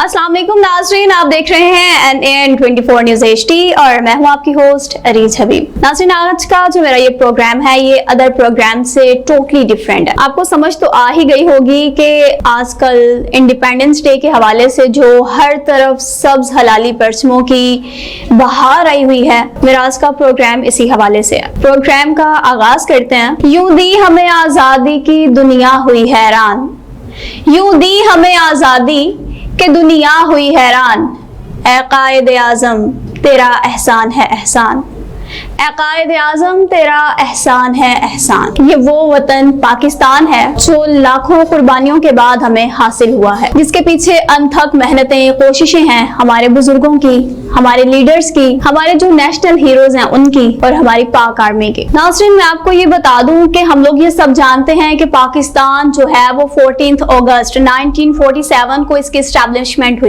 अस्सलाम वालेकुम नाज़रीन, आप देख रहे हैं NAN24 न्यूज़ HD और मैं हूं आपकी होस्ट अरीज हबीब। नाज़रीन, आज का जो मेरा ये प्रोग्राम है ये अदर प्रोग्राम से टोटली डिफरेंट है। आपको समझ तो आ ही गई होगी कि आजकल इंडिपेंडेंस डे के हवाले से जो हर तरफ सब्ज हलाली परचमों की बहार आई हुई है, मेरा आज का प्रोग्राम इसी हवाले से है। प्रोग्राम का आगाज करते हैं। यूं दी हमें आजादी की दुनिया हुई हैरान, यूं दी हमें आजादी कि दुनिया हुई हैरान, ऐ कायद आज़म तेरा एहसान है एहसान, ऐ कायद आज़म तेरा एहसान है एहसान। ये वो वतन पाकिस्तान है जो लाखों कुर्बानियों के बाद हमें हासिल हुआ है, जिसके पीछे अनथक मेहनतें कोशिशें हैं हमारे बुजुर्गों की, हमारे लीडर्स की, हमारे जो नेशनल हीरोज हैं उनकी और हमारी पाक आर्मी की। नाज़रीन, मैं आपको ये बता दूं कि हम लोग ये सब जानते हैं कि पाकिस्तान जो है वो 14 अगस्त 1947 को इसकी एस्टैब्लिशमेंट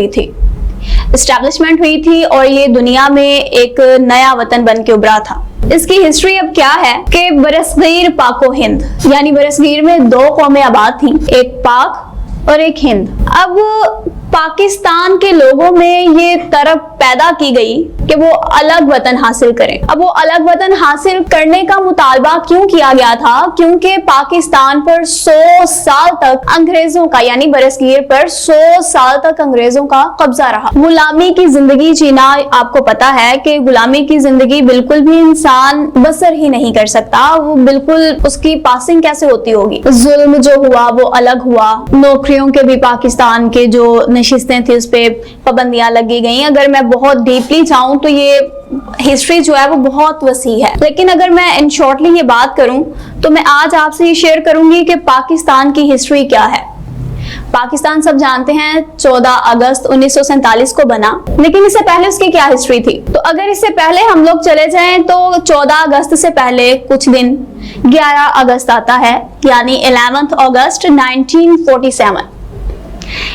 हुई थी और ये दुनिया में एक नया वतन बन के उभरा था। इसकी हिस्ट्री अब क्या है कि बरसगीर पाको हिंद, यानी बरसगीर में दो कौमें आबाद थी, एक पाक और एक हिंद। अब पाकिस्तान के लोगों में ये तरफ पैदा की गई कि वो अलग वतन हासिल करें। अब वो अलग वतन हासिल करने का मुतालबा क्यों किया गया था? क्योंकि पाकिस्तान पर 100 साल तक अंग्रेजों का, यानी बरसगीर पर 100 साल तक अंग्रेजों का कब्जा रहा। गुलामी की जिंदगी जीना, आपको पता है कि गुलामी की जिंदगी बिल्कुल भी इंसान बसर ही नहीं कर सकता। वो बिल्कुल उसकी पासिंग कैसे होती होगी? जुल्म जो हुआ वो अलग हुआ, नौकरियों के भी पाकिस्तान के जो नशिस्तें थी उस पे पाबंदियां लगी गई। अगर मैं बहुत डीपली जाऊं तो ये हिस्ट्री जो है वो बहुत वसी है, लेकिन अगर मैं इन शॉर्टली ये बात करूं तो मैं आज आपसे ये शेयर करूंगी कि पाकिस्तान की हिस्ट्री क्या है। पाकिस्तान सब जानते हैं 14 अगस्त 1947 को बना, लेकिन इससे पहले उसकी क्या हिस्ट्री थी? तो अगर इससे पहले हम लोग चले जाएं तो 14 अगस्त से पहले कुछ दिन 11 अगस्त आता है, यानी 11 अगस्त 1947।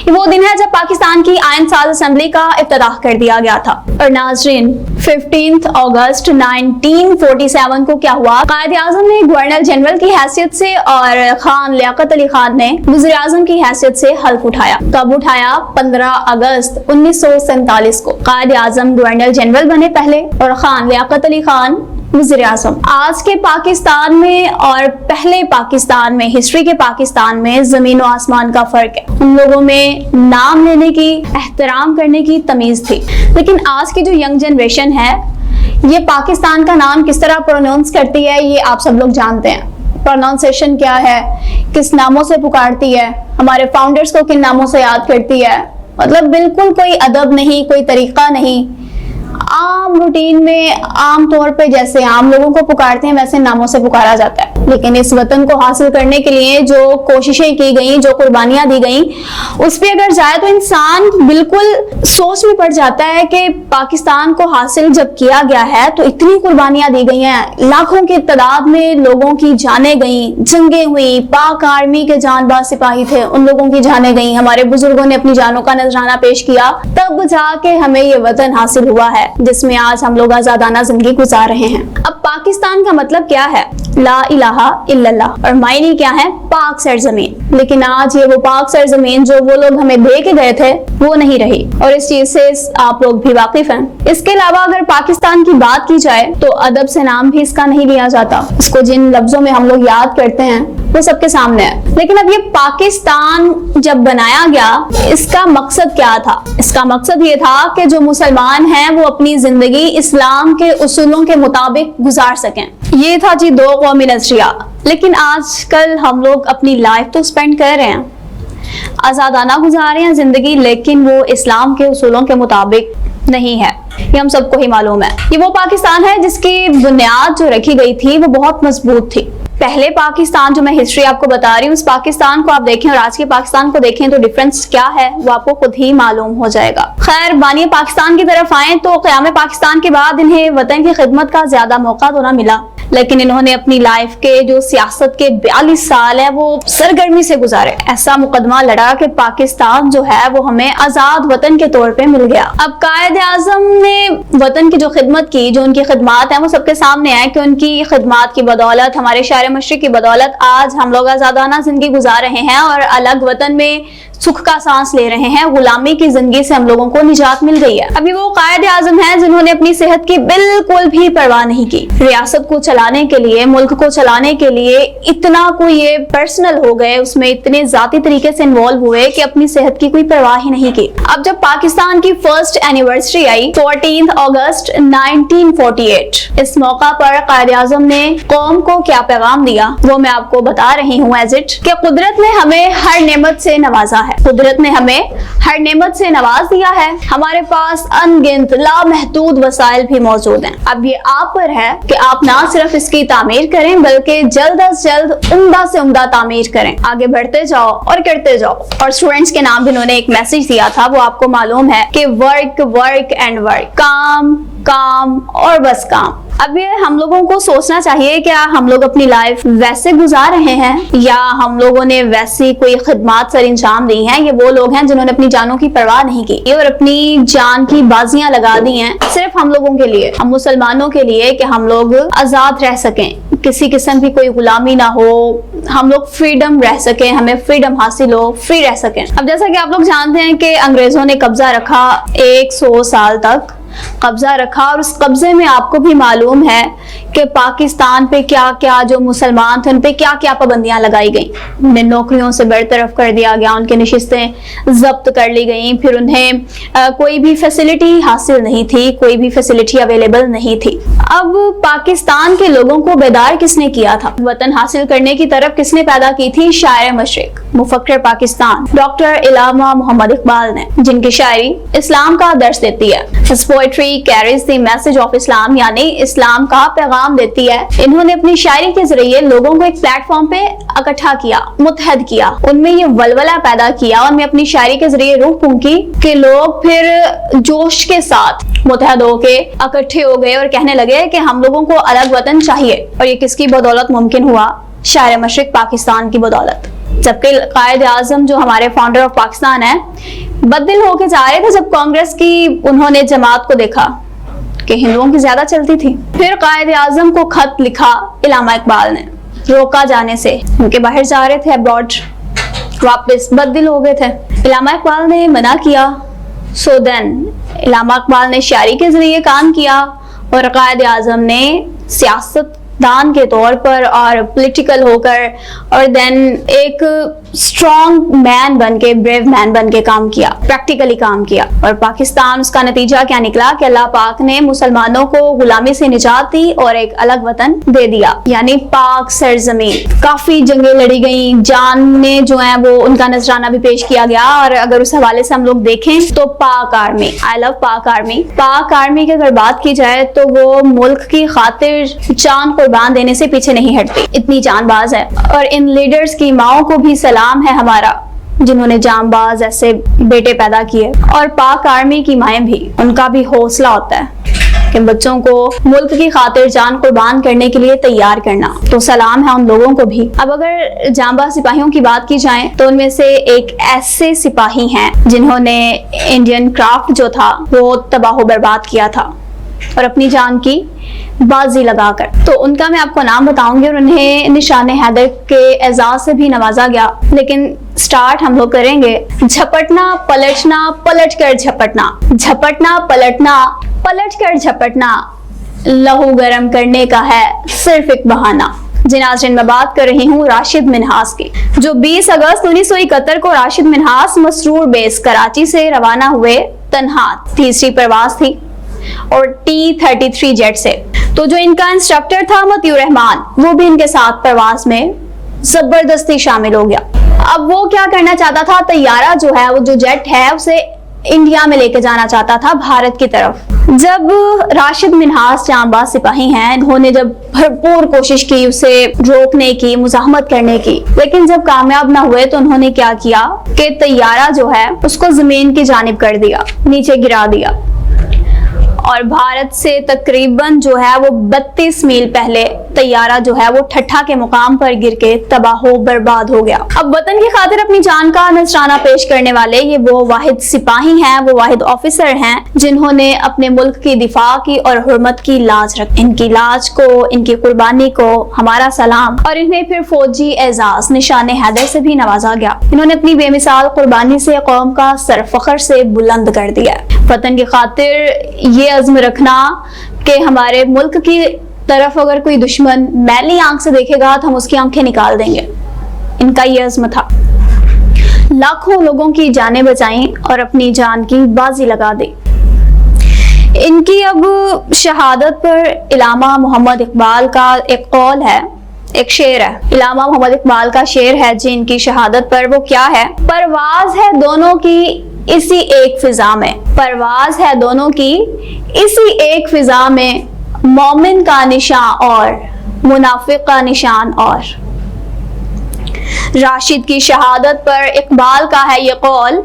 वो दिन है जब पाकिस्तान की आइन साज असेंबली का इफ्तिताह कर दिया गया था। और नाज़रीन, 15 अगस्त 1947 को क्या हुआ? कायद आज़म ने गवर्नर जनरल की हैसियत से और खान लियाकत अली खान ने वज़ीर आज़म की हैसियत से हल्फ उठाया। कब उठाया? 15 अगस्त 1947 को। कायद आज़म गवर्नर जनरल बने पहले और खान लियाकत अली खान वज़ीर आज़म। आज के पाकिस्तान में और पहले पाकिस्तान में, हिस्ट्री के पाकिस्तान में जमीन और आसमान का फर्क है। उन लोगों में नाम लेने की, एहतराम करने की तमीज थी, लेकिन आज की जो यंग जनरेशन है ये पाकिस्तान का नाम किस तरह प्रोनाउंस करती है ये आप सब लोग जानते हैं। प्रोनाउंसिएशन क्या है, किस नामों से पुकारती है, हमारे फाउंडर्स को किन नामों से याद करती है, मतलब बिल्कुल कोई अदब नहीं, कोई तरीका नहीं। आम रूटीन में आम तौर पे जैसे आम लोगों को पुकारते हैं वैसे नामों से पुकारा जाता है। लेकिन इस वतन को हासिल करने के लिए जो कोशिशें की गई, जो कुर्बानियां दी गई, उस पे अगर जाए तो इंसान बिल्कुल सोच में पड़ जाता है कि पाकिस्तान को हासिल जब किया गया है तो इतनी कुर्बानियां दी गई हैं, लाखों की तादाद में लोगों की जानें गई, जंगें हुई, पाक आर्मी के जानबाज सिपाही थे उन लोगों की जानें गई, हमारे बुजुर्गों ने अपनी जानों का नजराना पेश किया, तब जाके हमें ये वतन हासिल हुआ है जिसमें आज हम लोग आजादाना जिंदगी गुजार रहे हैं। अब पाकिस्तान का मतलब क्या है? ला इलाहा इल्लल्लाह, और मायने क्या है? पाक सरजमीन। लेकिन आज ये वो पाक सरजमीन जो वो लोग हमें दे के गए थे वो नहीं रही, और इस चीज से आप लोग भी वाकिफ हैं। इसके अलावा अगर पाकिस्तान की बात की जाए तो अदब से नाम भी इसका नहीं लिया जाता। इसको जिन लफ्जों में हम लोग याद करते हैं वो सबके सामने है। लेकिन अब ये पाकिस्तान जब बनाया गया इसका मकसद क्या था? इसका मकसद ये था कि जो मुसलमान हैं वो अपनी जिंदगी इस्लाम के उसूलों के मुताबिक गुजार सकें। ये था जी दो कौमी नजरिया। लेकिन आजकल हम लोग अपनी लाइफ तो स्पेंड कर रहे हैं, आजादाना गुजार रहे हैं जिंदगी, लेकिन वो इस्लाम के उसूलों के मुताबिक नहीं है। ये हम सबको ही मालूम है। ये वो पाकिस्तान है जिसकी बुनियाद जो रखी गई थी वो बहुत मजबूत थी। पहले पाकिस्तान जो मैं हिस्ट्री आपको बता रही हूँ, उस पाकिस्तान को आप देखें और आज के पाकिस्तान को देखें तो डिफरेंस क्या है वो आपको खुद ही मालूम हो जाएगा। खैर, बानी पाकिस्तान की तरफ आए तो क़याम पाकिस्तान के बाद इन्हें वतन की खिदमत का ज्यादा मौका तो ना मिला, लेकिन इन्होंने अपनी लाइफ के जो सियासत के 42 साल है वो सरगर्मी से गुजारे। ऐसा मुकदमा लड़ा कि पाकिस्तान जो है वो हमें आजाद वतन के तौर पे मिल गया। अब कायद आज़म ने वतन की जो खिदमत की, जो उनकी खिदमात है वो सबके सामने है कि उनकी खिदमात की बदौलत, हमारे शायर मशरिक की बदौलत आज हम लोग आजादाना जिंदगी गुजार रहे हैं और अलग वतन में सुख का सांस ले रहे हैं, गुलामी की जिंदगी से हम लोगों को निजात मिल गई है। अभी वो कायदे आजम हैं जिन्होंने अपनी सेहत की बिल्कुल भी परवाह नहीं की। रियासत को चलाने के लिए, मुल्क को चलाने के लिए इतना कोई ये पर्सनल हो गए, उसमें इतने जाती तरीके से इन्वॉल्व हुए कि अपनी सेहत की कोई परवाह ही नहीं की। अब जब पाकिस्तान की फर्स्ट एनिवर्सरी आई 14 अगस्त 1948, इस मौका पर कायदे आजम ने कौम को क्या पैगाम दिया वो मैं आपको बता रही हूँ एज इट, कि कुदरत ने हमें हर नेमत से नवाजा है, कुदरत ने हमें हर नेमत से नवाज दिया है, हमारे पास अनगिनत लामहदूद वसाइल भी मौजूद हैं। अब ये आप पर है कि आप ना सिर्फ इसकी तामीर करें बल्कि जल्द अज जल्द उम्दा से उम्दा तामीर करें, आगे बढ़ते जाओ और करते जाओ। और स्टूडेंट्स के नाम भी उन्होंने एक मैसेज दिया था, वो आपको मालूम है कि वर्क वर्क एंड वर्क, काम काम और बस काम। अब ये हम लोगों को सोचना चाहिए क्या हम लोग अपनी लाइफ वैसे गुजार रहे हैं या हम लोगों ने वैसी कोई खिदमत सर अंजाम दी हैं। ये वो लोग हैं जिन्होंने अपनी जानों की परवाह नहीं की और अपनी जान की बाजियां लगा दी हैं सिर्फ हम लोगों के लिए, हम मुसलमानों के लिए, कि हम लोग आजाद रह सकें, किसी किस्म की कोई गुलामी ना हो, हम लोग फ्रीडम रह सकें, हमें फ्रीडम हासिल हो, फ्री रह सकें। अब जैसा कि आप लोग जानते हैं कि अंग्रेजों ने कब्जा रखा, 100 साल तक कब्जा रखा, और उस कब्जे में आपको भी मालूम है कि पाकिस्तान पे क्या क्या, जो मुसलमान थे उन पे क्या क्या पाबंदियां लगाई गई। उन्हें नौकरियों से बरतरफ कर दिया गया, उनकी नशिस्तें जब्त कर ली गई, फिर उन्हें कोई भी फैसिलिटी हासिल नहीं थी, कोई भी फैसिलिटी अवेलेबल नहीं थी। अब पाकिस्तान के लोगों को बेदार किसने किया था, वतन हासिल करने की तरफ किसने पैदा की थी? शायर मशरिक, मुफक्किर पाकिस्तान डॉक्टर इलामा मोहम्मद इकबाल ने, जिनकी शायरी इस्लाम का दर्स देती है। His poetry carries the message of Islam, यानी इस्लाम का पैगाम देती है। इन्होंने अपनी शायरी के जरिए लोगों को एक प्लेटफॉर्म पे इकट्ठा किया, मुत्तहद किया, उनमें ये वलवला पैदा किया, उनमें अपनी शायरी के जरिए रूह फूंकी कि लोग फिर जोश के साथ मुत्तहद होके इकट्ठे हो गए और कहने लगे कि हम लोगों को अलग वतन चाहिए। और ये किसकी बदौलत मुमकिन हुआ? शायर मशरिक पाकिस्तान की बदौलत। जबकि कायदे आजम जो हमारे फाउंडर ऑफ पाकिस्तान है बददिल होके जा रहे थे जब कांग्रेस की उन्होंने जमात को देखा कि हिंदुओं की ज्यादा चलती थी। फिर कायदे आजम को खत लिखा इलामा इकबाल ने, रोका जाने से, उनके बाहर जा रहे थे अब्रॉड, वापस बददिल हो गए थे। इलामा इकबाल ने मना किया। सो देन इलामा इकबाल ने शायरी के जरिए काम किया और कायदे आजम ने सियासतदान के तौर पर और पॉलिटिकल होकर और देन एक स्ट्रॉन्ग मैन बन के, ब्रेव मैन बन के काम किया, प्रैक्टिकली काम किया। और पाकिस्तान, उसका नतीजा क्या निकला कि अल्लाह पाक ने मुसलमानों को गुलामी से निजात दी और एक अलग वतन दे दिया, यानी पाक सरजमीन। काफी जंगें लड़ी गई, जान ने जो है वो उनका नजराना भी पेश किया गया। और अगर उस हवाले से हम लोग देखें तो पाक आर्मी, आई लव पाक आर्मी, पाक आर्मी की अगर बात की जाए तो वो मुल्क की खातिर जान कुर्बान देने से पीछे नहीं हटती, इतनी जानबाज है। और इन लीडर्स की माओं को भी सलाम है हमारा, जिन्होंने जांबाज ऐसे बेटे पैदा किए। और पाक आर्मी की माएं भी, उनका भी हौसला होता है कि बच्चों को मुल्क की खातिर जान कुर्बान करने के लिए तैयार करना, तो सलाम है उन लोगों को भी। अब अगर जांबाज सिपाहियों की बात की जाए तो उनमें से एक ऐसे सिपाही हैं जिन्होंने इंडियन क्राफ्ट जो था वो तबाह बर्बाद किया था और अपनी जान की बाजी लगाकर, तो उनका मैं आपको नाम बताऊंगी। और उन्हें निशान हैदर के एजाज से भी नवाजा गया। लेकिन स्टार्ट हम लोग करेंगे झपटना पलटना, पलट कर झपटना, झपटना पलटना, पलट कर झपटना, लहू गर्म करने का है सिर्फ एक बहाना। जी नाज़रीन, मैं बात कर रही हूँ राशिद मिन्हास की, जो 20 अगस्त 1971 को राशिद मिन्हास मसरूर बेस कराची से रवाना हुए। तन्हा तीसरी परवाज थी और T-33 जेट से। तो जो इनका इंस्ट्रक्टर था मतियुर रहमान, वो भी इनके साथ प्रवास में जबरदस्ती शामिल हो गया। अब वो क्या करना चाहता था, तैयारा जो है, वो जो जेट है, उसे इंडिया में लेके जाना चाहता था, भारत की तरफ। जब राशिद मिन्हास जांबाज सिपाही हैं, इन्होंने जब भरपूर कोशिश की उसे रोकने की, मुज़ाहमत करने की, लेकिन जब कामयाब ना हुए तो उन्होंने क्या किया कि तैयारा जो है उसको जमीन की जानिब कर दिया, नीचे गिरा दिया। اور بھارت سے تقریباً جو ہے وہ 32 میل پہلے طیارہ جو ہے وہ ٹھٹھا کے مقام پر گر کے تباہ و برباد ہو گیا۔ اب وطن کی خاطر اپنی جان کا نذرانہ پیش کرنے والے یہ وہ واحد سپاہی ہیں، وہ واحد آفیسر ہیں جنہوں نے اپنے ملک کی دفاع کی اور حرمت کی لاج رکھی۔ ان کی لاج کو، ان کی قربانی کو ہمارا سلام، اور انہیں پھر فوجی اعزاز نشان حیدر سے بھی نوازا گیا۔ انہوں نے اپنی بے مثال قربانی سے قوم کا سر فخر سے بلند کر دیا۔ وطن کی خاطر یہ عزم رکھنا کہ ہمارے ملک کی طرف اگر کوئی دشمن میلی آنکھ سے دیکھے گا تو ہم اس کی آنکھیں نکال دیں گے، ان کا یہ عزم تھا۔ لاکھوں لوگوں کی جانیں بچائیں اور اپنی جان کی بازی لگا دی۔ ان کی اب شہادت پر علامہ محمد اقبال کا ایک قول ہے، ایک شعر ہے۔ علامہ محمد اقبال کا شعر ہے جی ان کی شہادت پر، وہ کیا ہے؟ پرواز ہے دونوں کی اسی ایک فضا میں، پرواز ہے دونوں کی اسی ایک فضا میں، مومن کا نشان اور منافق کا نشان اور۔ راشد کی شہادت پر اقبال کا ہے یہ قول،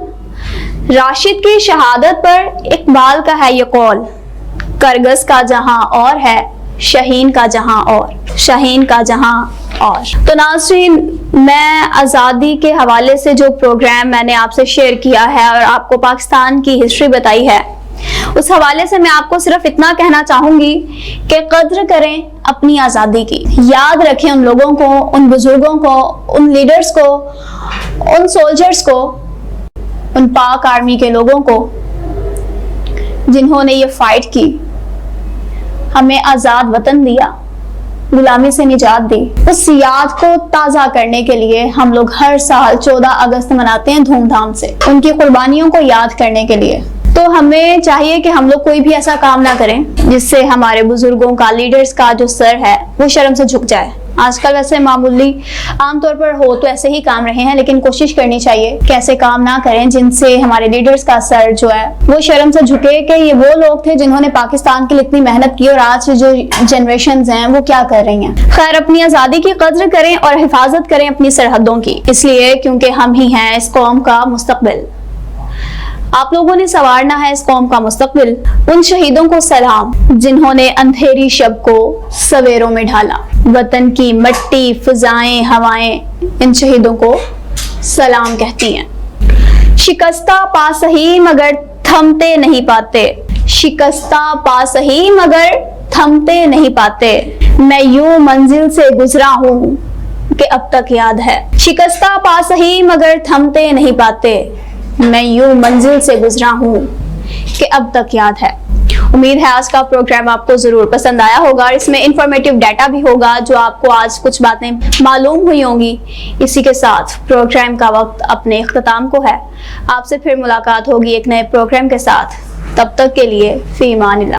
راشد کی شہادت پر اقبال کا ہے یہ قول، کرگس کا جہاں اور ہے، شہین کا جہاں اور، شہین کا جہاں اور۔ تو ناظرین، میں آزادی کے حوالے سے جو پروگرام میں نے آپ سے شیئر کیا ہے اور آپ کو پاکستان کی ہسٹری بتائی ہے، اس حوالے سے میں آپ کو صرف اتنا کہنا چاہوں گی کہ قدر کریں اپنی آزادی کی، یاد رکھیں ان لوگوں کو، ان بزرگوں کو، ان لیڈرز کو، ان سولجرز کو، ان پاک آرمی کے لوگوں کو جنہوں نے یہ فائٹ کی، ہمیں آزاد وطن دیا، غلامی سے نجات دی۔ اس یاد کو تازہ کرنے کے لیے ہم لوگ ہر سال 14 اگست مناتے ہیں دھوم دھام سے، ان کی قربانیوں کو یاد کرنے کے لیے۔ تو ہمیں چاہیے کہ ہم لوگ کوئی بھی ایسا کام نہ کریں جس سے ہمارے بزرگوں کا، لیڈرز کا جو سر ہے وہ شرم سے جھک جائے۔ آج کل ویسے معمولی عام طور پر ہو تو ایسے ہی کام رہے ہیں، لیکن کوشش کرنی چاہیے کہ ایسے کام نہ کریں جن سے ہمارے لیڈرز کا سر جو ہے وہ شرم سے جھکے کہ یہ وہ لوگ تھے جنہوں نے پاکستان کے لیے اتنی محنت کی اور آج جو جنریشنز ہیں وہ کیا کر رہی ہیں۔ خیر، اپنی آزادی کی قدر کریں اور حفاظت کریں اپنی سرحدوں کی، اس لیے کیونکہ ہم ہی ہیں اس قوم کا مستقبل۔ آپ لوگوں نے سنوارنا ہے اس قوم کا مستقبل۔ ان شہیدوں کو سلام جنہوں نے اندھیری شب کو سویروں میں ڈھالا۔ وطن کی مٹی، فضائیں، ہوائیں ان شہیدوں کو سلام کہتی ہیں۔ شکستہ پا سہی مگر تھمتے نہیں پاتے، شکستہ پا سہی مگر تھمتے نہیں پاتے، میں یوں منزل سے گزرا ہوں کہ اب تک یاد ہے۔ شکستہ پا سہی مگر تھمتے نہیں پاتے، میں یوں منزل سے گزرا ہوں کہ اب تک یاد ہے۔ امید ہے آج کا پروگرام آپ کو ضرور پسند آیا ہوگا اور اس میں انفارمیٹیو ڈیٹا بھی ہوگا جو آپ کو آج کچھ باتیں معلوم ہوئی ہوں گی۔ اسی کے ساتھ پروگرام کا وقت اپنے اختتام کو ہے۔ آپ سے پھر ملاقات ہوگی ایک نئے پروگرام کے ساتھ، تب تک کے لیے فی امان اللہ۔